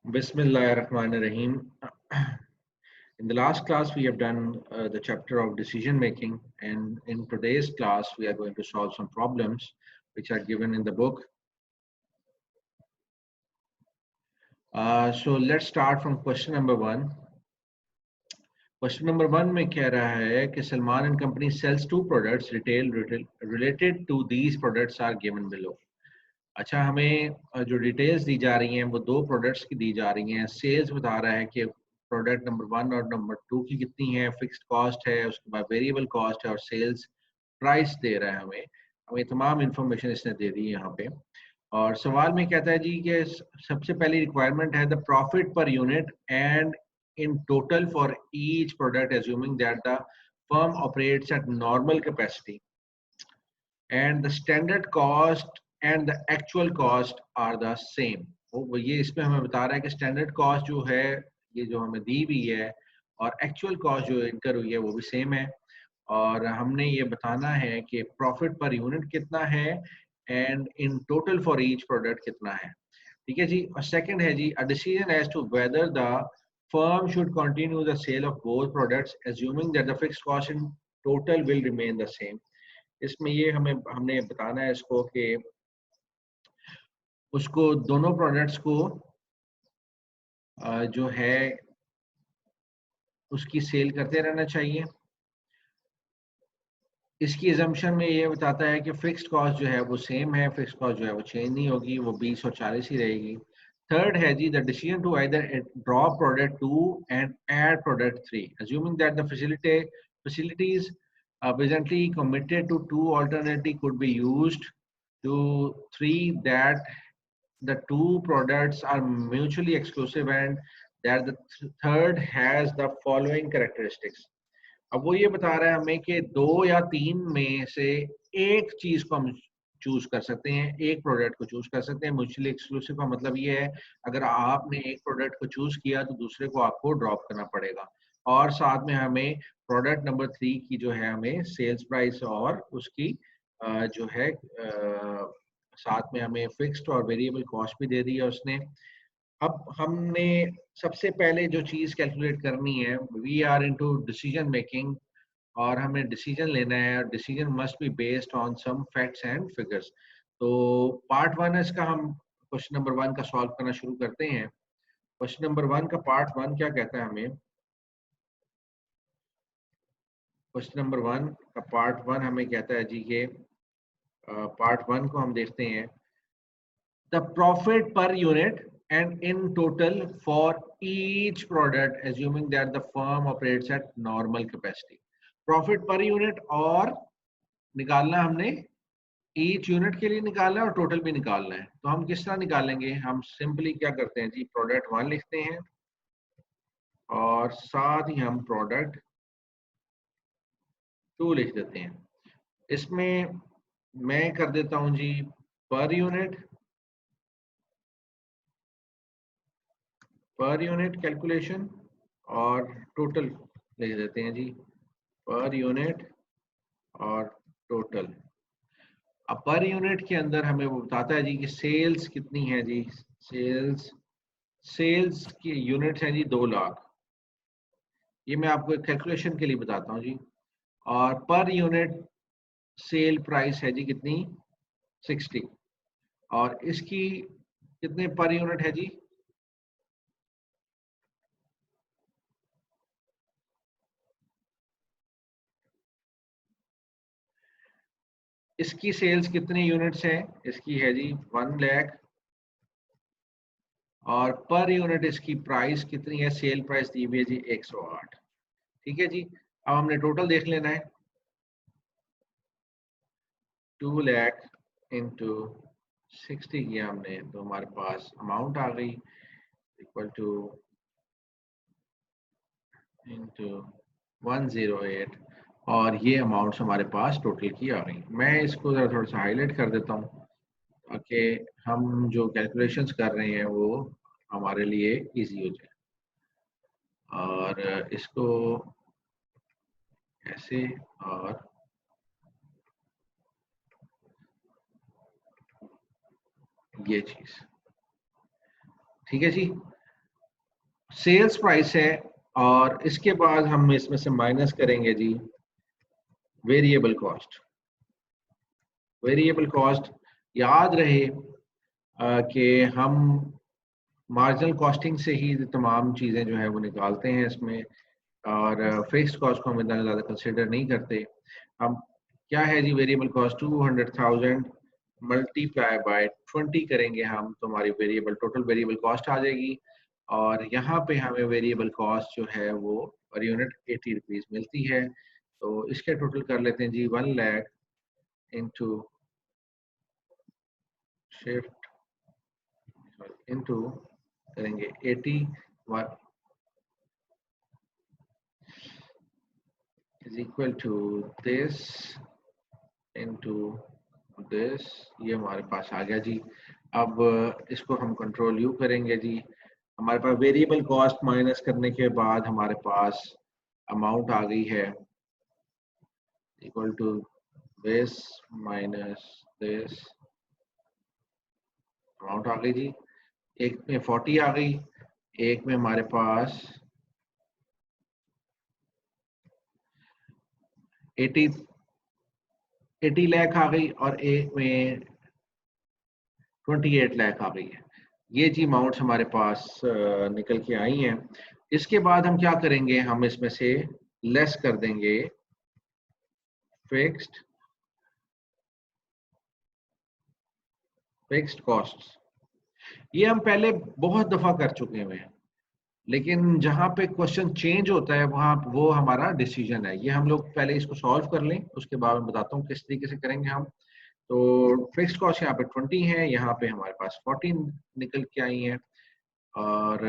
Bismillahirrahmanirrahim. In the last class, we have done the chapter of decision making, and in today's class, we are going to solve some problems which are given in the book. So let's start from question number one. Question number one में कह रहा है कि Salman and company sells two products, retail related to these products are given below. अच्छा, हमें जो details दी जा रही हैं वो दो प्रोडक्ट्स की दी जा रही हैं. सेल्स बता रहा है कि प्रोडक्ट नंबर 1 और नंबर 2 की कितनी है, फिक्स्ड कॉस्ट है, उसके बाद वेरिएबल कॉस्ट है और सेल्स प्राइस दे रहा है. हमें तमाम इंफॉर्मेशन इसने दे दी है यहाँ पे. और सवाल में कहता है जी कि सबसे पहली रिक्वायरमेंट है the profit per unit and in total for each product assuming that the firm operates at normal capacity and the standard cost and the actual cost are the same. वो ये इसमें हमें बता रहा है कि स्टैंडर्ड कॉस्ट जो है ये जो हमें दी हुई है और एक्चुअल कॉस्ट जो इनकर हुई है वो भी सेम है. और हमने ये बताना है कि प्रॉफिट पर यूनिट कितना है and in total for each product कितना है. ठीक है जी. और सेकंड है जी a decision as to whether the firm should continue the sale of both products assuming that the fixed cost in total will remain the same. इसमें ये हमने बताना है इसको कि उसको दोनों प्रोडक्ट्स को जो है उसकी सेल करते रहना चाहिए. इसकी एजम्पशन में ये बताता है कि फिक्स्ड कॉस्ट जो है वो सेम है, फिक्स्ड कॉस्ट जो है वो चेंज नहीं होगी, वो 20 और 40 ही रहेगी. थर्ड है जी the decision to either drop product 2 and add product 3 assuming that the facilities presently committed to 2 alternative could be used to 3 that the two products are mutually exclusive and that the third has the following characteristics. अब वो ये बता रहा है हमें कि 2 या 3 में से एक चीज को हम चूज कर सकते हैं, एक प्रोडक्ट को चूज कर सकते हैं. म्यूचुअली एक्सक्लूसिव का मतलब ये है अगर आपने एक प्रोडक्ट को चूज किया तो दूसरे को आपको ड्रॉप करना पड़ेगा. और साथ में हमें प्रोडक्ट नंबर 3 की जो है हमें सेल्स प्राइस और उसकी जो है साथ में हमें फिक्स्ड और वेरिएबल कॉस्ट भी दे दी है उसने. अब हमने सबसे पहले जो चीज कैलकुलेट करनी है, we are into decision making और हमें डिसीजन लेना है और decision must be based on some facts and figures. तो पार्ट 1 है इसका, हम क्वेश्चन नंबर 1 का सॉल्व करना शुरू करते हैं. क्वेश्चन नंबर 1 का पार्ट 1 क्या कहता है हमें. क्वेश्चन नंबर 1 का पार्ट 1 हमें कहता है जी के पार्ट 1 को हम देखते हैं. The profit per unit and in total for each product assuming that the firm operates at normal capacity. Profit per unit और निकालना हमने each unit के लिए निकालना है और टोटल भी निकालना है. तो हम किस तरह निकालेंगे, हम सिंपली क्या करते हैं जी प्रोडक्ट 1 लिखते हैं और साथ ही हम प्रोडक्ट 2 लिख देते हैं. इसमें मैं कर देता हूं जी पर यूनिट कैलकुलेशन और टोटल लिख देते हैं जी पर यूनिट और टोटल. अब पर यूनिट के अंदर हमें वो बताता है जी कि सेल्स कितनी है जी. सेल्स की यूनिट है जी 2 लाख. ये मैं आपको एक कैलकुलेशन के लिए बताता हूँ जी. और पर यूनिट सेल प्राइस है जी कितनी 60. और इसकी कितने पर यूनिट है जी इसकी सेल्स कितने यूनिट्स हैं, इसकी है जी 1 लाख. और पर यूनिट इसकी प्राइस कितनी है, सेल प्राइस दी हुई है जी 108. ठीक है जी. अब हमने टोटल देख लेना है. 2 लाख इंटू 60 किया हमने तो हमारे पास अमाउंट आ गई इक्वल टू इंटू 108 और ये अमाउंट्स हमारे पास टोटल की आ गई. मैं इसको जरा थोड़ा सा हाईलाइट कर देता हूँ ताकि हम जो कैलकुलेशंस कर रहे हैं वो हमारे लिए इजी हो जाए. और इसको ऐसे और ये चीज. ठीक है जी. सेल्स प्राइस है, और इसके बाद हम इसमें से माइनस करेंगे जी वेरिएबल कॉस्ट। वेरिएबल कॉस्ट याद रहे कि हम मार्जिनल कॉस्टिंग से ही तमाम चीज़ें जो है वो निकालते हैं इसमें, और फिक्स्ड कॉस्ट को हम इतना ज़्यादा कंसिडर नहीं करते। हम क्या है जी, वेरिएबल कॉस्ट 200,000 मल्टीप्लाई बाय 20 करेंगे हम, तो हमारी वेरिएबल टोटल वेरिएबल कॉस्ट आ जाएगी। और यहाँ पे हमें वेरिएबल कॉस्ट जो है वो पर यूनिट 80 रुपीज़ मिलती है। तो इसके टोटल कर लेते हैं जी 1 लाख इंटू शिफ्ट इंटू करेंगे 80 is equal to this into this। ये हमारे पास आ गया जी। अब इसको हम कंट्रोल यू करेंगे जी। हमारे पास वेरिएबल कॉस्ट माइनस करने के बाद हमारे पास अमाउंट आ गई है equal to this minus this. Amount आ गई जी, एक में 40 आ गई, एक में हमारे पास 80 लाख आ गई, और एक में 28 लाख आ गई है। ये जी अमाउंट्स हमारे पास निकल के आई हैं। इसके बाद हम क्या करेंगे, हम इसमें से लेस कर देंगे फिक्स्ड कॉस्ट्स। ये हम पहले बहुत दफा कर चुके हैं, लेकिन जहां पे क्वेश्चन चेंज होता है वहां वो हमारा डिसीजन है। ये हम लोग पहले इसको सॉल्व कर लें, उसके बाद मैं बताता हूँ किस तरीके से करेंगे हम। तो फिक्स्ड कॉस्ट यहाँ पे 20 है, यहाँ पे हमारे पास 14 निकल के आई है। और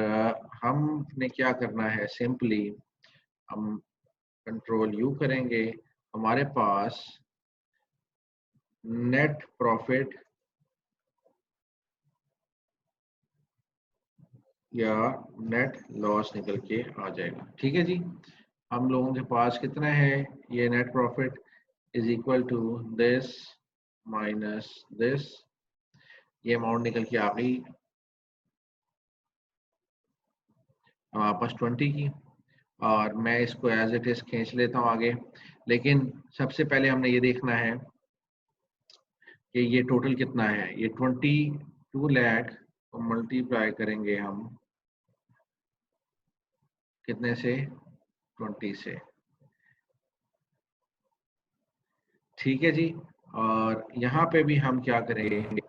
हमने क्या करना है, सिंपली हम कंट्रोल यू करेंगे, हमारे पास नेट प्रॉफिट या नेट लॉस निकल के आ जाएगा। ठीक है जी, हम लोगों के पास कितना है, ये net profit is equal to this minus this. ये अमाउंट निकल के आ गई हमारे पास 20 की, और मैं इसको एज इट इज खींच लेता हूँ आगे। लेकिन सबसे पहले हमने ये देखना है कि ये टोटल कितना है। ये 22 लाख को मल्टीप्लाई करेंगे हम कितने से, 20 से। ठीक है जी, और यहाँ पे भी हम क्या करेंगे,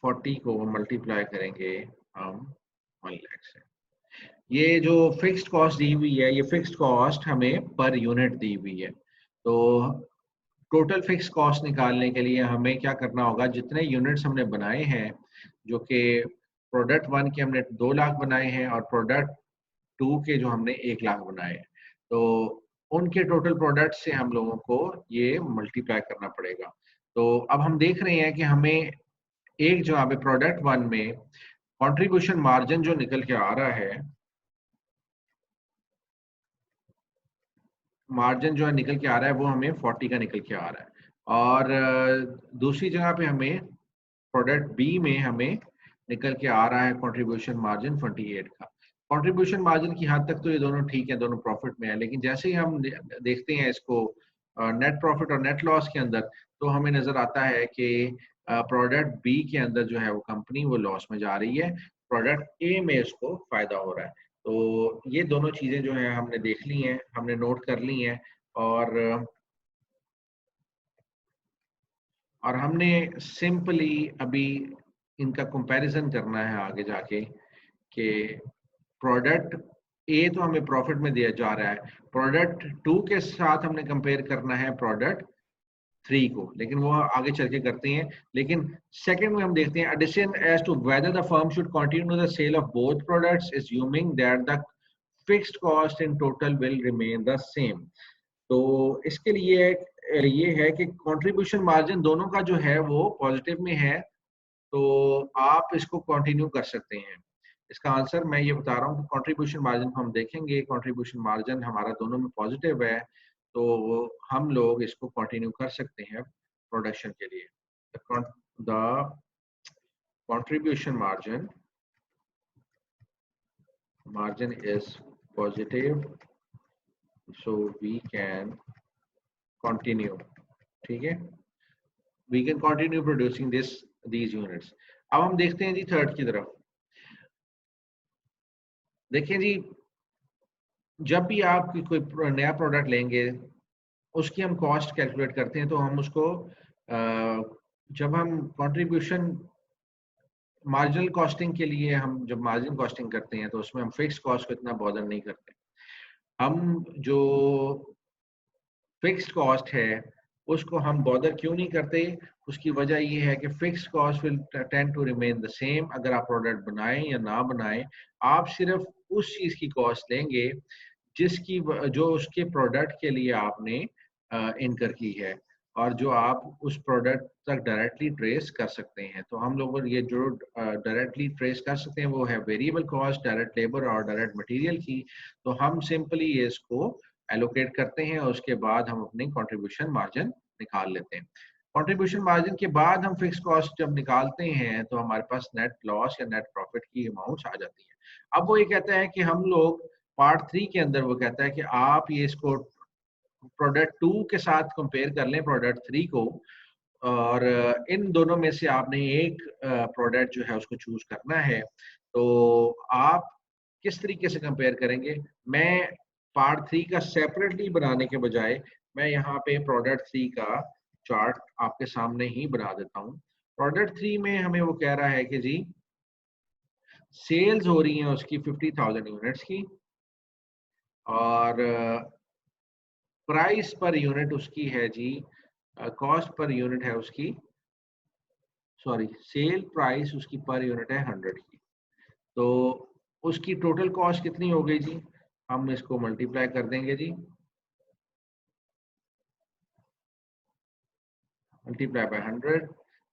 40 को मल्टीप्लाई करेंगे हम 1 लाख से। ये जो फिक्स्ड कॉस्ट दी हुई है, ये फिक्स्ड कॉस्ट हमें पर यूनिट दी हुई है। तो टोटल फिक्स कॉस्ट निकालने के लिए हमें क्या करना होगा, जितने यूनिट्स हमने बनाए हैं, जो कि प्रोडक्ट 1 के हमने 2 लाख बनाए हैं, और प्रोडक्ट 2 के जो हमने 1 लाख बनाए हैं, तो उनके टोटल प्रोडक्ट से हम लोगों को ये मल्टीप्लाई करना पड़ेगा। तो अब हम देख रहे हैं कि हमें एक जो यहाँ पे प्रोडक्ट 1 में कंट्रीब्यूशन मार्जिन जो निकल के आ रहा है, मार्जिन जो है निकल के आ रहा है वो हमें 40 का निकल के आ रहा है। और दूसरी जगह पे हमें प्रोडक्ट बी में हमें निकल के आ रहा है कंट्रीब्यूशन मार्जिन 28 का। कंट्रीब्यूशन मार्जिन की हद तक तो ये दोनों ठीक है, दोनों प्रॉफिट में है, लेकिन जैसे ही हम देखते हैं इसको नेट प्रॉफिट और नेट लॉस के अंदर, तो हमें नजर आता है कि प्रोडक्ट बी के अंदर जो है वो कंपनी वो लॉस में जा रही है, प्रोडक्ट ए में उसको फायदा हो रहा है। तो ये दोनों चीजें जो है हमने देख ली हैं, हमने नोट कर ली हैं, और हमने सिंपली अभी इनका कंपैरिजन करना है आगे जाके कि प्रोडक्ट ए तो हमें प्रॉफिट में दिया जा रहा है, प्रोडक्ट 2 के साथ हमने कंपेयर करना है प्रोडक्ट 3 को, लेकिन वो आगे चल के करते हैं। लेकिन सेकंड में हम देखते हैं addition as to whether the firm should continue the sale of both products assuming that the fixed cost in total will remain the same. तो इसके लिए ये है कि कंट्रीब्यूशन मार्जिन दोनों का जो है वो पॉजिटिव में है, तो आप इसको कंटिन्यू कर सकते हैं। इसका आंसर मैं ये बता रहा हूँ कि कंट्रीब्यूशन मार्जिन को हम देखेंगे, कंट्रीब्यूशन मार्जिन हमारा दोनों में पॉजिटिव है, तो हम लोग इसको कंटिन्यू कर सकते हैं प्रोडक्शन के लिए। The contribution margin margin is positive, so we can continue. ठीक है, we can continue producing these units. अब हम देखते हैं जी थर्ड की तरफ। देखें जी, जब भी आप कोई नया प्रोडक्ट लेंगे, उसकी हम कॉस्ट कैलकुलेट करते हैं, तो हम उसको जब हम कंट्रीब्यूशन मार्जिनल कॉस्टिंग के लिए हम जब मार्जिन कॉस्टिंग करते हैं, तो उसमें हम फिक्स कॉस्ट को इतना बॉदर नहीं करते। हम जो फिक्स्ड कॉस्ट है उसको हम बॉदर क्यों नहीं करते? उसकी वजह ये है कि fixed cost will tend to remain the same, अगर आप प्रोडक्ट बनाएं या ना बनाएं। आप सिर्फ उस चीज की कॉस्ट लेंगे जिसकी जो उसके प्रोडक्ट के लिए आपने इनकर की है, और जो आप उस प्रोडक्ट तक डायरेक्टली ट्रेस कर सकते हैं। तो हम लोग ये जो डायरेक्टली ट्रेस कर सकते हैं वो है वेरिएबल कॉस्ट, डायरेक्ट लेबर और डायरेक्ट मटेरियल की। तो हम सिंपली ये इसको एलोकेट करते हैं और उसके बाद हम अपनी कंट्रीब्यूशन मार्जिन निकाल लेते हैं। कंट्रीब्यूशन मार्जिन के बाद हम फिक्स कॉस्ट जब निकालते हैं तो हमारे पास नेट लॉस या नेट प्रॉफिट की अमाउंट्स आ जाती है। अब वो ये कहता है कि हम लोग पार्ट 3 के अंदर वो कहता है कि आप ये इसको प्रोडक्ट 2 के साथ कंपेयर कर लें प्रोडक्ट 3 को, और इन दोनों में से आपने एक प्रोडक्ट जो है उसको चूज करना है। तो आप किस तरीके से कंपेयर करेंगे? मैं पार्ट 3 का सेपरेटली बनाने के बजाय मैं यहाँ पे प्रोडक्ट 3 का चार्ट आपके सामने ही बना देता हूँ। प्रोडक्ट 3 में हमें वो कह रहा है कि जी सेल्स हो रही हैं उसकी 50,000 यूनिट्स की, और प्राइस पर यूनिट उसकी है जी, कॉस्ट पर यूनिट है उसकी, सॉरी सेल प्राइस उसकी पर यूनिट है 100 की। तो उसकी टोटल कॉस्ट कितनी हो गई जी? हम इसको मल्टीप्लाई कर देंगे जी, मल्टीप्लाई बाय 100,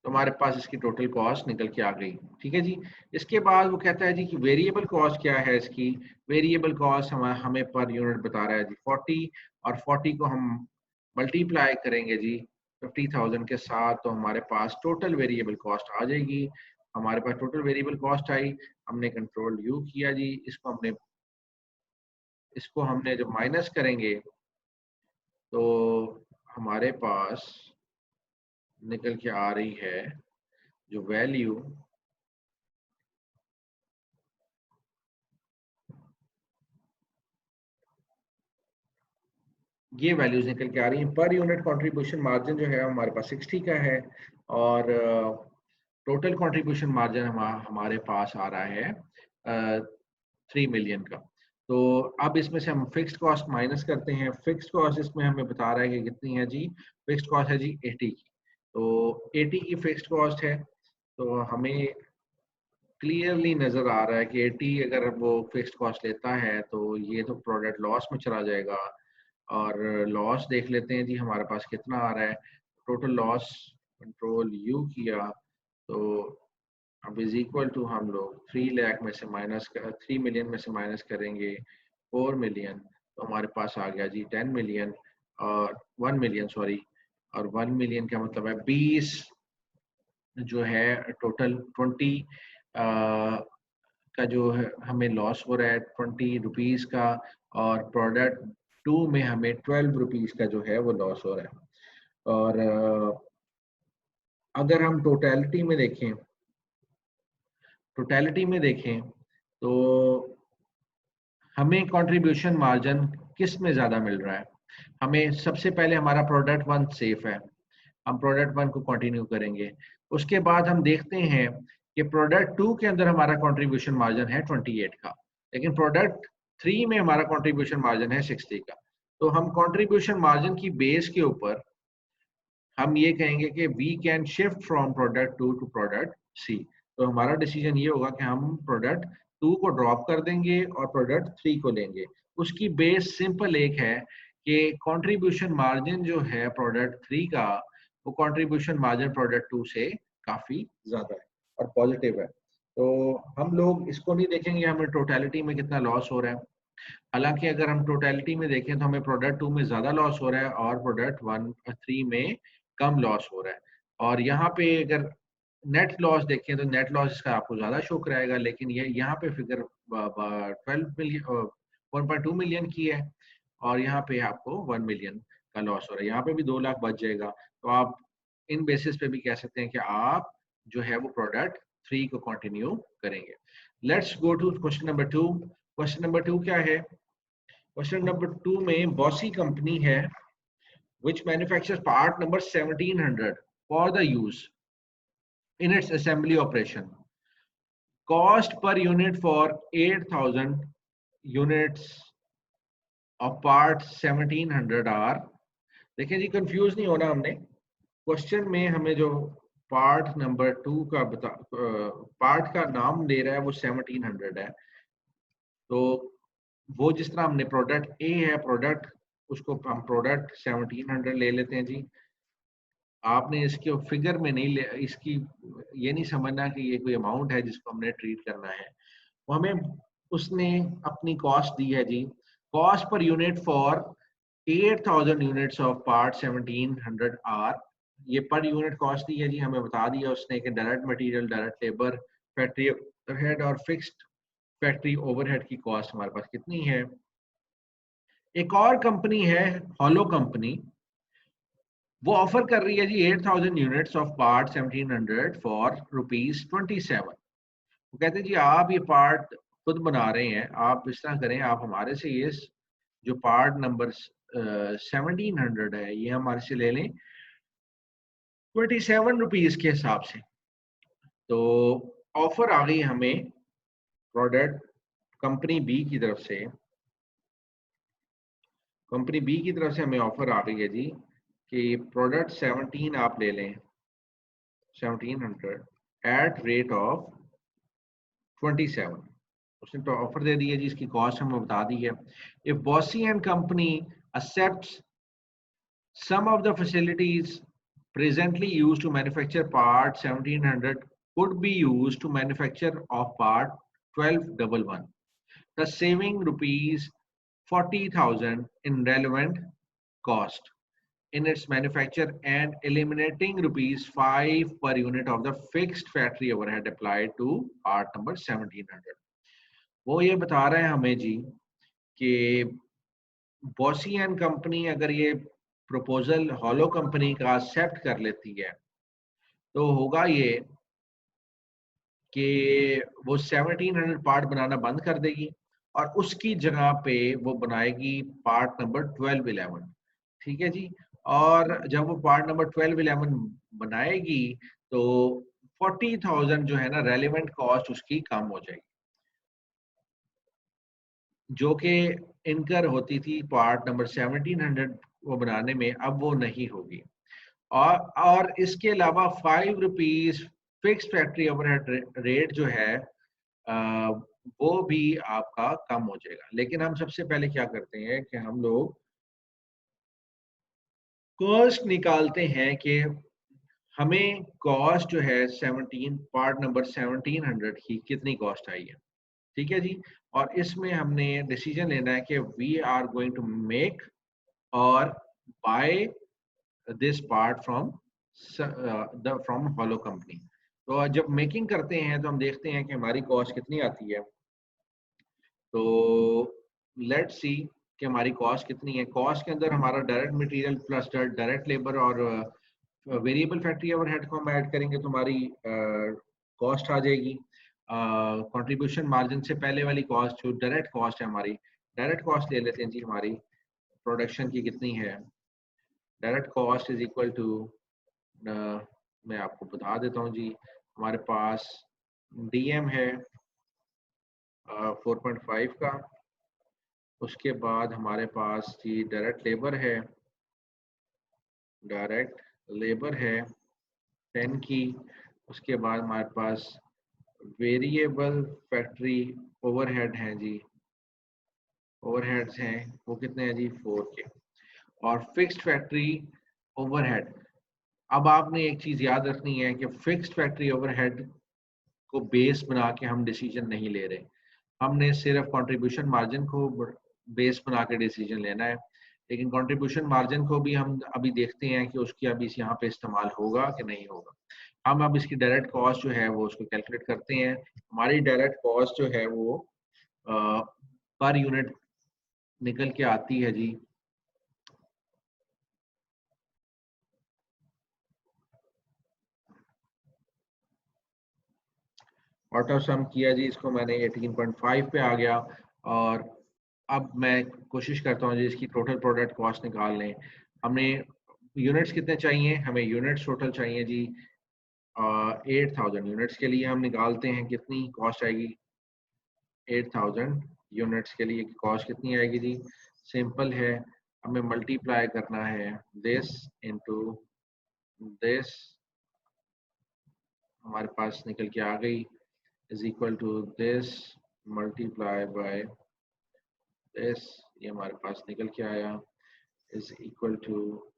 तो हमारे पास इसकी टोटल कॉस्ट निकल के आ गई। ठीक है जी। इसके बाद वो कहता है जी कि वेरिएबल कॉस्ट क्या है इसकी। वेरिएबल कॉस्ट हमें पर यूनिट बता रहा है जी 40, और 40 को हम मल्टीप्लाई करेंगे जी 50,000 के साथ, तो हमारे पास टोटल वेरिएबल कॉस्ट आ जाएगी। हमारे पास टोटल वेरिएबल कॉस्ट आई, हमने कंट्रोल यू किया जी, इसको हमने जब माइनस करेंगे तो हमारे पास निकल के आ रही है जो वैल्यू, ये वैल्यूज निकल के आ रही हैं। पर यूनिट कंट्रीब्यूशन मार्जिन जो है हमारे पास 60 का है, और टोटल कंट्रीब्यूशन मार्जिन हमारे पास आ रहा है 3 मिलियन का। तो अब इसमें से हम फिक्स्ड कॉस्ट माइनस करते हैं। फिक्स्ड कॉस्ट इसमें हमें बता रहा है कि कितनी है जी। फिक्स्ड कॉस्ट है जी 80 की। तो 80 की फिक्स्ड कॉस्ट है, तो हमें क्लियरली नजर आ रहा है कि 80 अगर वो फिक्स्ड कॉस्ट लेता है तो ये तो प्रोडक्ट लॉस में चला जाएगा। और लॉस देख लेते हैं जी हमारे पास कितना आ रहा है। टोटल लॉस कंट्रोल यू किया तो अब इज इक्वल टू हम लोग 3 लाख में से माइनस 3 मिलियन में से माइनस करेंगे 4 मिलियन, तो हमारे पास आ गया जी 10 मिलियन, और 1 मिलियन सॉरी, और 1 मिलियन का मतलब है 20 जो है टोटल 20 का जो है हमें लॉस हो रहा है 20 रुपीज का, और प्रोडक्ट 2 में हमें 12 रुपीज का जो है वो लॉस हो रहा है। और अगर हम टोटलिटी में देखें तो हमें कंट्रीब्यूशन मार्जिन किस में ज़्यादा मिल रहा है? हमें सबसे पहले हमारा प्रोडक्ट 1 सेफ है, हम प्रोडक्ट 1 को कंटिन्यू करेंगे। उसके बाद हम देखते हैं कि प्रोडक्ट 2 के अंदर हमारा कंट्रीब्यूशन मार्जिन है 28 का, लेकिन प्रोडक्ट 3 में हमारा कंट्रीब्यूशन मार्जिन है 60 का। तो हम कंट्रीब्यूशन मार्जिन की बेस के ऊपर हम ये कहेंगे कि we can shift from product 2 to product C. तो हमारा डिसीजन ये होगा कि हम प्रोडक्ट 2 को ड्रॉप कर देंगे और प्रोडक्ट 3 को लेंगे। उसकी बेस सिंपल एक है कि कंट्रीब्यूशन मार्जिन जो है प्रोडक्ट 3 का, वो कंट्रीब्यूशन मार्जिन प्रोडक्ट 2 से काफी ज्यादा है और पॉजिटिव है। तो हम लोग इसको नहीं देखेंगे हमें टोटलिटी में कितना लॉस हो रहा है। हालांकि अगर हम टोटलिटी में देखें तो हमें प्रोडक्ट 2 में ज्यादा लॉस हो रहा है और प्रोडक्ट 1 3 में कम लॉस हो रहा है। और यहाँ पे अगर नेट लॉस देखें तो नेट लॉस इसका आपको ज़्यादा शो कराएगा, लेकिन ये यहाँ पे फिगर 12 मिलियन 1.2 मिलियन की है और यहाँ पे आपको 1 मिलियन का लॉस हो रहा है। यहाँ पे भी 2 लाख बच जाएगा। तो आप इन बेसिस पे भी कह सकते हैं कि आप जो है वो प्रोडक्ट 3 को कंटिन्यू करेंगे। Let's go to question number 2। Question number 2 क्या है? क्वेश्चन नंबर 2 में बॉसी कंपनी है which manufactures part number 1700 for the use in its assembly operation. Cost per unit for 8,000 units of part 1700 are, देखिए जी confuse नहीं होना हमने। Question में हमें जो पार्ट नंबर 2 का पार्ट का नाम दे रहा है वो 1700 है। तो वो जिस तरह हमने प्रोडक्ट ए है, प्रोडक्ट उसको हम प्रोडक्ट 1700 ले लेते हैं जी। आपने इसके फिगर में नहीं ले, इसकी ये नहीं समझना कि ये कोई अमाउंट है जिसको हमने ट्रीट करना है। वो हमें उसने अपनी कॉस्ट दी है जी, cost per unit for 8,000 units of part 1700 are. ये पर यूनिट कॉस्ट दी है जी, हमें बता दिया उसने कि direct material, direct labour, factory overhead और फिक्स्ड फैक्ट्री ओवरहेड की कॉस्ट हमारे पास कितनी है। एक और कंपनी है हॉलो कंपनी, वो ऑफर कर रही है जी 8,000 यूनिट्स ऑफ पार्ट 1700 फॉर ₹27। वो कहते हैं जी आप ये पार्ट खुद बना रहे हैं, आप इस तरह करें, आप हमारे से ये जो पार्ट नंबर 1700 है ये हमारे से ले लें 27 रुपीज के हिसाब से। तो ऑफर आ गई हमें प्रोडक्ट कंपनी बी की तरफ से, कंपनी बी की तरफ से हमें ऑफर आ गई है जी कि प्रोडक्ट 17 आप ले लें 1700 एट रेट ऑफ 27। उसने तो ऑफर दे दी है जी, इसकी कॉस्ट हमें बता दी है। If bossy and company accepts some of the facilities presently used to manufacture part 1700 could be used to manufacture of part 1211, thus saving rupees 40,000 in relevant cost in its manufacture and eliminating rupees 5 per unit of the fixed factory overhead applied to part number 1700। वो ये बता रहे हैं हमें जी कि bossy and company अगर ये proposal hollow company का एक्सेप्ट कर लेती है तो होगा ये कि वो 1700 पार्ट बनाना बंद कर देगी और उसकी जगह पे वो बनाएगी पार्ट नंबर 1211। ठीक है जी। और जब वो पार्ट नंबर 1211 बनाएगी तो 40,000 जो है ना रेलेवेंट कॉस्ट उसकी कम हो जाएगी, जो कि इनकर होती थी पार्ट नंबर 1700 वो बनाने में, अब वो नहीं होगी। और इसके अलावा 5 rupees fix factory overhead rate जो है वो भी आपका कम हो जाएगा। लेकिन हम सबसे पहले क्या करते हैं कि हम लोग कॉस्ट निकालते हैं कि हमें कॉस्ट जो है 17 पार्ट नंबर 1700 की कितनी कॉस्ट आई है। ठीक है जी। और इसमें हमने डिसीजन लेना है कि we are going to make or buy this part from from hollow company. तो जब मेकिंग करते हैं तो हम देखते हैं कि हमारी कॉस्ट कितनी आती है। तो लेट्स सी कि हमारी कॉस्ट कितनी है। कॉस्ट के अंदर हमारा direct material plus direct labour और वेरिएबल फैक्ट्री ओवरहेड को हम ऐड करेंगे तो हमारी कॉस्ट आ जाएगी। कंट्रीब्यूशन मार्जिन से पहले वाली कॉस्ट जो डायरेक्ट कॉस्ट है हमारी, डायरेक्ट कॉस्ट ले लेते हैं जी हमारी प्रोडक्शन की कितनी है। Direct cost is equal to, मैं आपको बता देता हूँ जी, हमारे पास डीएम है 4.5 का, उसके बाद हमारे पास जी डायरेक्ट लेबर है 10 की, उसके बाद हमारे पास वेरिएबल फैक्ट्री ओवरहेड हैं जी, ओवरहेड्स हैं वो कितने हैं जी 4 के, और फिक्स्ड फैक्ट्री ओवरहेड। अब आपने एक चीज याद रखनी है कि फिक्स्ड फैक्ट्री ओवरहेड को बेस बना के हम डिसीजन नहीं ले रहे, हमने सिर्फ कंट्रीब्यूशन मार्जिन को बेस बना के डिसीजन लेना है। लेकिन कंट्रीब्यूशन मार्जिन को भी हम अभी देखते हैं कि उसकी अभी यहाँ पे इस्तेमाल होगा कि नहीं होगा। हम अब इसकी डायरेक्ट कॉस्ट जो है वो उसको कैलकुलेट करते हैं। हमारी डायरेक्ट कॉस्ट जो है वो पर यूनिट निकल के आती है जी ऑटो सम किया जी, इसको मैंने 18.5 पे आ गया। और अब मैं कोशिश करता हूँ जी इसकी टोटल प्रोडक्ट कॉस्ट निकाल लें। हमने यूनिट्स कितने चाहिए, हमें यूनिट्स टोटल चाहिए जी 8000 यूनिट्स के लिए हम निकालते हैं कितनी कॉस्ट आएगी। 8000 यूनिट्स के लिए कॉस्ट कितनी आएगी जी, सिंपल है, हमें मल्टीप्लाई करना है दिस इनटू दिस, हमारे पास निकल के आ गई, is equal to this multiply by this, ये हमारे पास निकल के आया, is equal to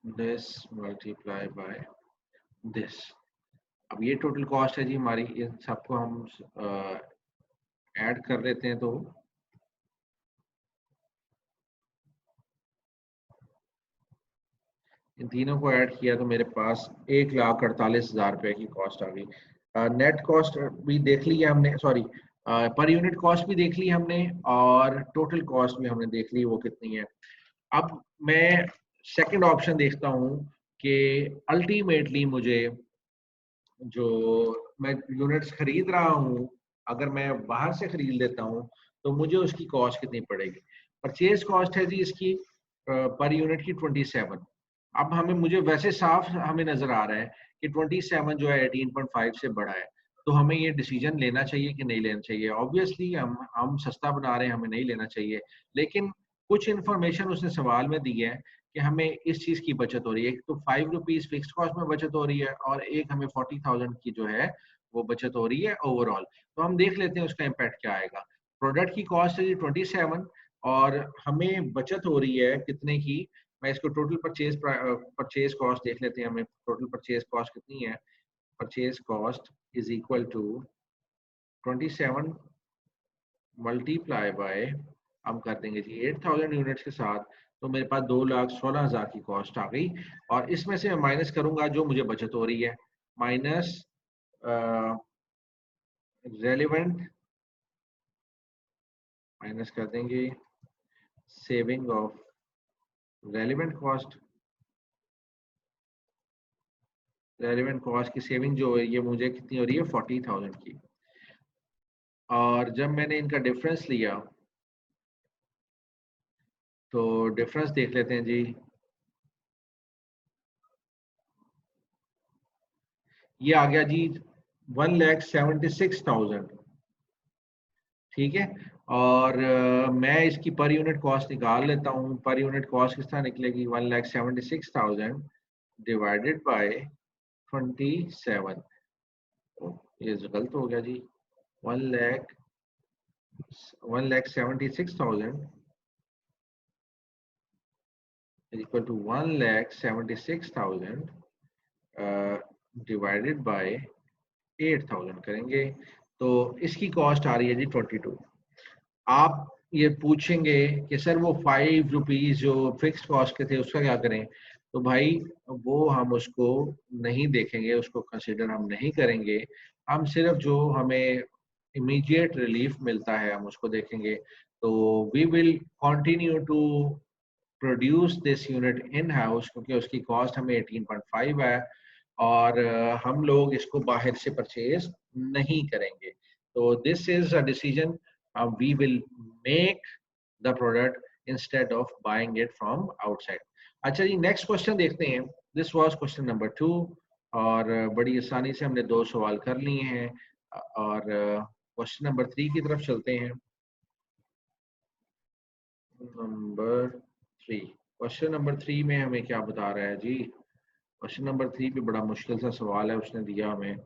this multiply by this. अब ये टोटल कॉस्ट है जी हमारी, इन सबको हम ऐड कर लेते हैं। तो इन तीनों को ऐड किया तो मेरे पास 1,48,000 रुपए की कॉस्ट आ गई। नेट कॉस्ट भी देख ली है हमने, सॉरी पर यूनिट कॉस्ट भी देख ली हमने, और टोटल कॉस्ट भी हमने देख ली वो कितनी है। अब मैं सेकंड ऑप्शन देखता हूँ कि अल्टीमेटली मुझे जो मैं यूनिट्स खरीद रहा हूँ, अगर मैं बाहर से खरीद लेता हूँ तो मुझे उसकी कॉस्ट कितनी पड़ेगी। परचेज कॉस्ट है जी इसकी पर यूनिट की 27। अब हमें मुझे वैसे साफ हमें नजर आ रहा है कि 27 जो है 18.5 से बड़ा है, तो हमें ये डिसीजन लेना चाहिए कि नहीं लेना चाहिए। ऑब्वियसली हम सस्ता बना रहे हैं, हमें नहीं लेना चाहिए, लेकिन कुछ इंफॉर्मेशन उसने सवाल में दी है कि हमें इस चीज की बचत हो रही है। एक तो 5 रुपीज फिक्स कॉस्ट में बचत हो रही है, और एक हमें 40,000 की जो है वो बचत हो रही है ओवरऑल। तो हम देख लेते हैं उसका इम्पैक्ट क्या आएगा। प्रोडक्ट की कॉस्ट है जी 27, और हमें बचत हो रही है कितने की, मैं इसको टोटल परचेज कॉस्ट देख लेते हैं, हमें टोटल परचेज कॉस्ट कितनी है। Purchase cost is equal to 27 multiply by, हम कर देंगे जी 8000 यूनिट्स के साथ, तो मेरे पास 2,16,000 की कॉस्ट आ गई। और इसमें से मैं माइनस करूंगा जो मुझे बचत हो रही है, माइनस रेलिवेंट, माइनस कर देंगे saving of relevant cost. Relevant cost की सेविंग जो है ये मुझे कितनी हो रही है 40,000 की। और जब मैंने इनका डिफरेंस लिया तो डिफरेंस देख लेते हैं जी, ये आ गया जी 1,76,000, ठीक है। और मैं इसकी पर यूनिट कॉस्ट निकाल लेता हूँ। पर यूनिट कॉस्ट किस तरह निकलेगी, 1,76,000 डिवाइडेड बाय 27। ये गलत हो गया जी, 1,76,000 is equal to 1,76,000 divided by 8,000 करेंगे, तो इसकी कॉस्ट आ रही है जी 22। आप ये पूछेंगे कि सर वो 5 रुपीज जो फिक्स कॉस्ट के थे उसका क्या करें, तो भाई वो हम उसको नहीं देखेंगे, उसको कंसिडर हम नहीं करेंगे। हम सिर्फ जो हमें इमीडिएट रिलीफ मिलता है हम उसको देखेंगे। तो we will continue to produce this unit in house, क्योंकि उसकी कॉस्ट हमें 18.5 है, और हम लोग इसको बाहर से परचेज नहीं करेंगे। तो this is a decision we will make the product instead of buying it from outside. अच्छा जी, नेक्स्ट क्वेश्चन देखते हैं। दिस वाज क्वेश्चन नंबर 2, और बड़ी आसानी से हमने 2 सवाल कर लिए हैं। और क्वेश्चन नंबर 3 की तरफ चलते हैं। नंबर 3, क्वेश्चन नंबर 3 में हमें क्या बता रहा है जी। क्वेश्चन नंबर 3 पे बड़ा मुश्किल सा सवाल है उसने दिया हमें,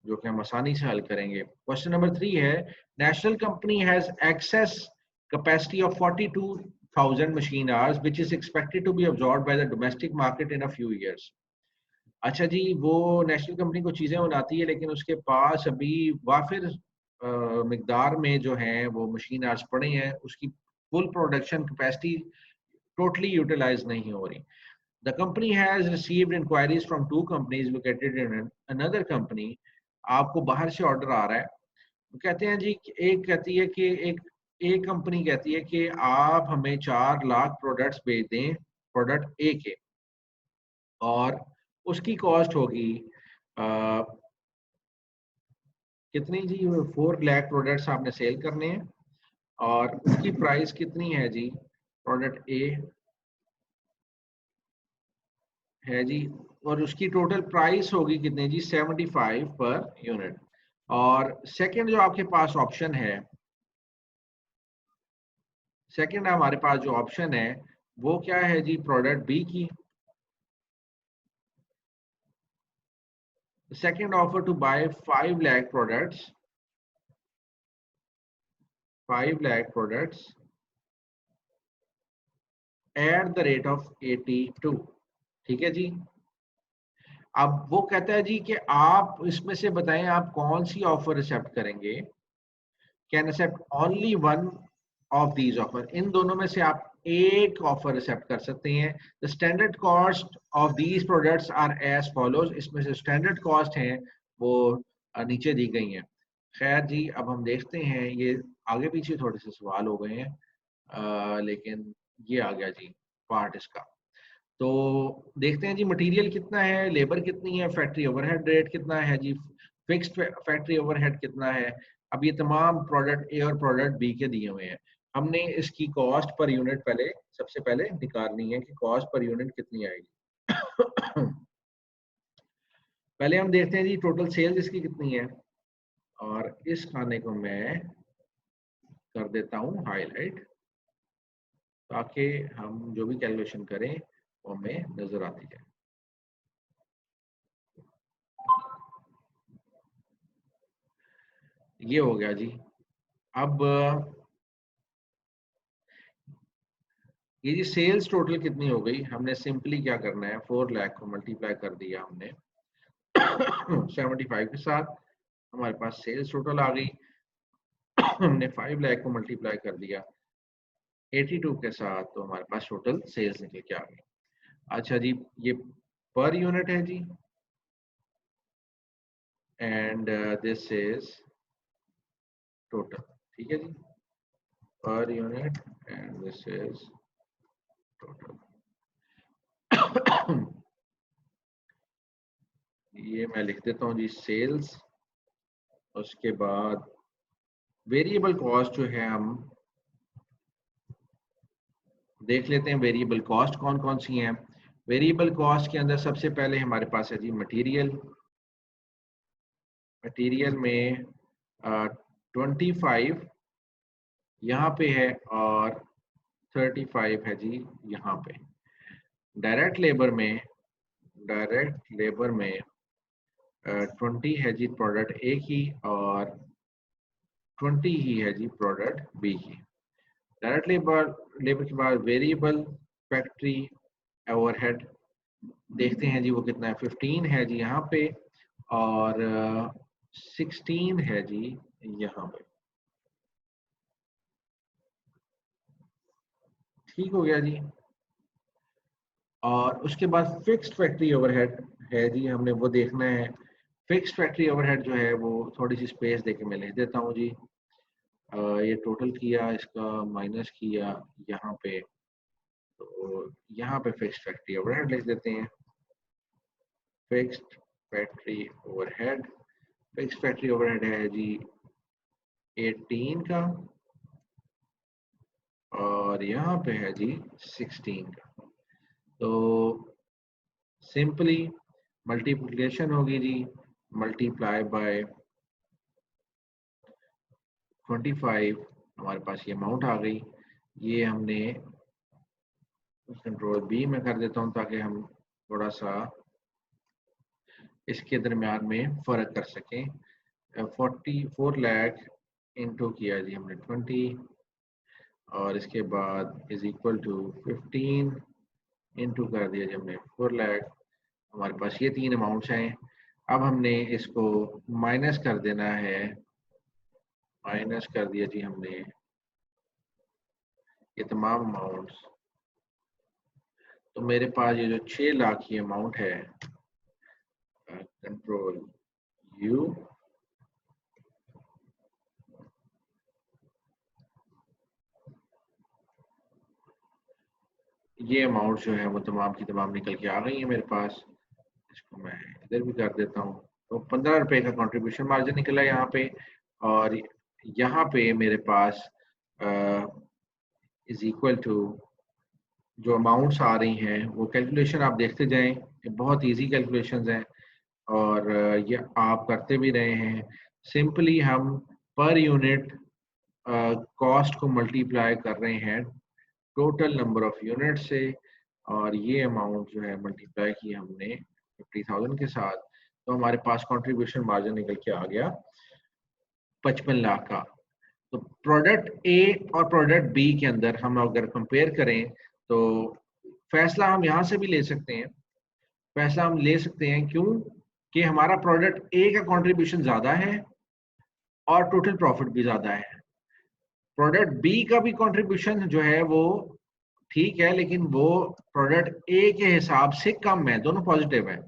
जो कि हम आसानी से हल करेंगे। क्वेश्चन नंबर 3 है, national company has excess capacity of 42,000 machine hours which is expected to be absorbed by the domestic market in a few years। अच्छा जी, वो नेशनल कंपनी को चीजें बनाती है, लेकिन उसके पास अभी वाफिर मिकदार में जो है वो मशीन आर्स पड़े हैं, उसकी full production capacity totally utilize नहीं हो रही। The company has received inquiries from two companies located in another company. आपको बाहर से ऑर्डर आ रहा है, वो कहते हैं जी, एक कहती है कि एक कंपनी कहती है कि आप हमें 4 लाख प्रोडक्ट्स भेज दें प्रोडक्ट ए के, और उसकी कॉस्ट होगी कितनी जी, 4 लाख प्रोडक्ट्स आपने सेल करने हैं, और उसकी प्राइस कितनी है जी, प्रोडक्ट ए है जी, और उसकी टोटल प्राइस होगी कितने जी, 75 पर यूनिट। और सेकंड जो आपके पास ऑप्शन है, सेकंड हमारे पास जो ऑप्शन है वो क्या है जी, प्रोडक्ट बी की। Second offer to buy 5 lakh products, 5 lakh products at the rate of 82। ठीक है जी। अब वो कहता है जी कि आप इसमें से बताएं आप कौन सी ऑफर एक्सेप्ट करेंगे। Can accept only one of these offer, इन दोनों में से आप एक ऑफर एक्सेप्ट कर सकते हैं। The standard cost of these products are as follows, इसमें से स्टैंडर्ड कॉस्ट हैं वो नीचे दी गई हैं। खैर जी, अब हम देखते हैं, ये आगे पीछे थोड़े से सवाल हो गए हैं, लेकिन ये आ गया जी पार्ट इसका। तो देखते हैं जी, मटेरियल कितना है, लेबर कितनी है, फैक्ट्री ओवरहेड रेट कितना है जी, फिक्स्ड फैक्ट्री ओवरहेड कितना है। अब ये तमाम प्रोडक्ट ए और प्रोडक्ट बी के दिए हुए हैं। हमने इसकी कॉस्ट पर यूनिट पहले सबसे पहले निकालनी है कि कॉस्ट पर यूनिट कितनी आएगी। पहले हम देखते हैं जी टोटल सेल्स इसकी कितनी है, और इस खाने को मैं कर देता हूँ हाईलाइट, ताकि हम जो भी कैलकुलेशन करें वो हमें नजर आती जाए। ये हो गया जी। अब ये जी सेल्स टोटल कितनी हो गई, हमने सिंपली क्या करना है, 4 लाख को मल्टीप्लाई कर दिया हमने 75 के साथ, हमारे पास सेल्स टोटल आ गई। हमने 5 लाख को मल्टीप्लाई कर दिया 82 के साथ, तो हमारे पास टोटल सेल्स निकल के आ गई। अच्छा जी, ये पर यूनिट है जी, एंड दिस इज टोटल। ठीक है जी, per unit and this is total. ये मैं लिख देता हूँ जी सेल्स, उसके बाद वेरिएबल कॉस्ट जो है हम देख लेते हैं, वेरिएबल कॉस्ट कौन कौन सी हैं। वेरिएबल कॉस्ट के अंदर सबसे पहले हमारे पास है जी मटेरियल। मटेरियल में 25 यहाँ पे है और 35 है जी यहाँ पे। डायरेक्ट लेबर में, डायरेक्ट लेबर में 20 है जी प्रोडक्ट ए की, और 20 ही है जी प्रोडक्ट बी की। डायरेक्ट लेबर, लेबर के बाद वेरिएबल फैक्ट्री ओवरहेड देखते हैं जी वो कितना है, 15 है जी यहाँ पे, और 16 है जी यहाँ पे। ठीक हो गया जी। और उसके बाद फिक्स्ड फैक्ट्री ओवरहेड है जी, हमने वो देखना है। फिक्स्ड फैक्ट्री ओवरहेड जो है वो थोड़ी सी स्पेस देके मैं लिख देता हूँ जी। ये टोटल किया, इसका माइनस किया यहाँ पे, तो यहाँ पे फिक्स्ड फैक्ट्री ओवरहेड लिख देते हैं। Fixed factory overhead, fixed factory overhead है जी 18 का, और यहाँ पे है जी 16 का। तो सिंपली मल्टीप्लिकेशन होगी जी, मल्टीप्लाई बाय 25, हमारे पास ये अमाउंट आ गई। ये हमने कंट्रोल बी में कर देता हूँ ताकि हम थोड़ा सा इसके दरमियान में फर्क कर सकें। 44 लाख इंटू किया जी हमने 20, और इसके बाद इज इक्वल टू 15 इंटू कर दिया जी हमने 4 लाख। हमारे पास ये तीन अमाउंट्स हैं। अब हमने इसको माइनस कर देना है, माइनस कर दिया जी हमने ये तमाम अमाउंट्स तो मेरे पास ये जो 6 लाख की अमाउंट है, कंट्रोल यू, ये अमाउंट जो है वो तमाम की तमाम निकल के आ गई है मेरे पास। इसको मैं इधर भी कर देता हूँ। तो 15 रुपए का कंट्रीब्यूशन मार्जिन निकला यहाँ पे, और यहाँ पे मेरे पास इज इक्वल टू जो अमाउंट्स आ रही हैं वो कैलकुलेशन आप देखते जाएं, ये बहुत इजी कैलकुलेशंस हैं और ये आप करते भी रहे हैं। सिंपली हम पर यूनिट कॉस्ट को मल्टीप्लाई कर रहे हैं टोटल नंबर ऑफ यूनिट से, और ये अमाउंट जो है मल्टीप्लाई की हमने 50,000 के साथ, तो हमारे पास कंट्रीब्यूशन मार्जिन निकल के आ गया 55 लाख का। तो प्रोडक्ट ए और प्रोडक्ट बी के अंदर हम अगर कंपेयर करें तो फैसला हम यहाँ से भी ले सकते हैं। फैसला हम ले सकते हैं क्यों कि हमारा प्रोडक्ट ए का कंट्रीब्यूशन ज़्यादा है और टोटल प्रॉफिट भी ज़्यादा है। प्रोडक्ट बी का भी कंट्रीब्यूशन जो है वो ठीक है, लेकिन वो प्रोडक्ट ए के हिसाब से कम है, दोनों पॉजिटिव है।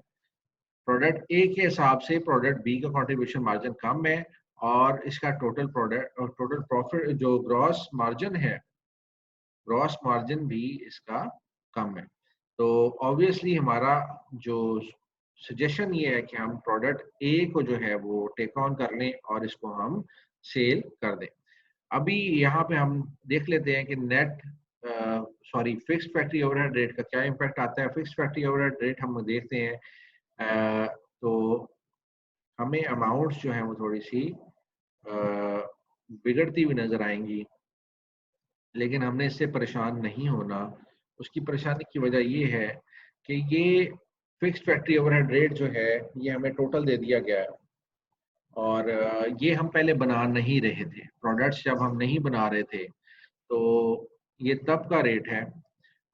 प्रोडक्ट ए के हिसाब से प्रोडक्ट बी का कंट्रीब्यूशन मार्जिन कम है, और इसका टोटल प्रोडक्ट और टोटल प्रॉफिट जो ग्रॉस मार्जिन है, ग्रॉस मार्जिन भी इसका कम है। तो ऑब्वियसली हमारा जो सजेशन ये है कि हम प्रोडक्ट ए को जो है वो टेक ऑन कर लें और इसको हम सेल कर दें। अभी यहाँ पे हम देख लेते हैं कि net fixed factory overhead rate का क्या इम्पैक्ट आता है। फिक्स्ड फैक्ट्री ओवरहेड रेट हम देखते हैं, तो हमें अमाउंट्स जो है वो थोड़ी सी बिगड़ती हुई नजर आएंगी, लेकिन हमने इससे परेशान नहीं होना। उसकी परेशानी की वजह ये है कि ये फिक्स्ड फैक्ट्री ओवरहेड रेट जो है ये हमें टोटल दे दिया गया है, और ये हम पहले बना नहीं रहे थे। प्रोडक्ट्स जब हम नहीं बना रहे थे तो ये तब का रेट है,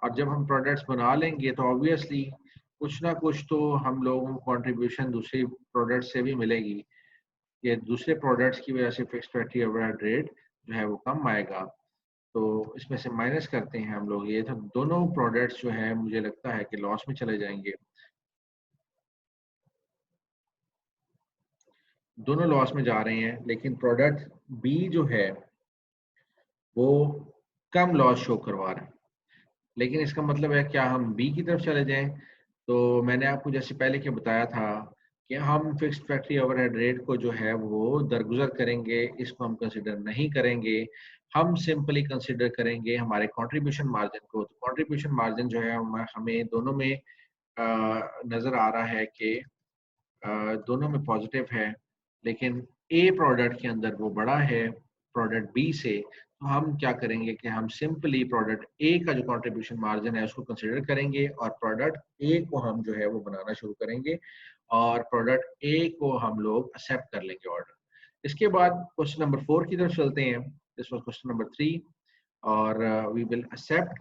और जब हम प्रोडक्ट्स बना लेंगे तो ऑब्वियसली कुछ ना कुछ तो हम लोगों को कंट्रीब्यूशन दूसरे प्रोडक्ट्स से भी मिलेगी। ये दूसरे प्रोडक्ट्स की वजह से फिक्स्ड फैक्ट्री ओवरहेड रेट जो है वो कम आएगा। तो इसमें से माइनस करते हैं हम लोग, ये तो दोनों प्रोडक्ट्स जो है मुझे लगता है कि लॉस में चले जाएंगे, दोनों लॉस में जा रहे हैं। लेकिन प्रोडक्ट बी जो है वो कम लॉस शो करवा रहा है। लेकिन इसका मतलब है क्या हम बी की तरफ चले जाएं? तो मैंने आपको जैसे पहले के बताया था कि हम फिक्स्ड फैक्ट्री ओवरहेड रेट को जो है वो दरगुजर करेंगे, इसको हम कंसिडर नहीं करेंगे। हम सिंपली कंसिडर करेंगे हमारे कंट्रीब्यूशन मार्जिन को। तो कंट्रीब्यूशन मार्जिन जो है हमें दोनों में नज़र आ रहा है कि दोनों में पॉजिटिव है, लेकिन ए प्रोडक्ट के अंदर वो बड़ा है प्रोडक्ट बी से। तो हम क्या करेंगे कि हम सिंपली प्रोडक्ट ए का जो कंट्रीब्यूशन मार्जिन है उसको कंसिडर करेंगे, और प्रोडक्ट ए को हम जो है वो बनाना शुरू करेंगे, और प्रोडक्ट ए को हम लोग एक्सेप्ट कर लेंगे ऑर्डर। इसके बाद क्वेश्चन नंबर 4 की तरफ चलते हैं। दिस वाज क्वेश्चन नंबर 3, और we will accept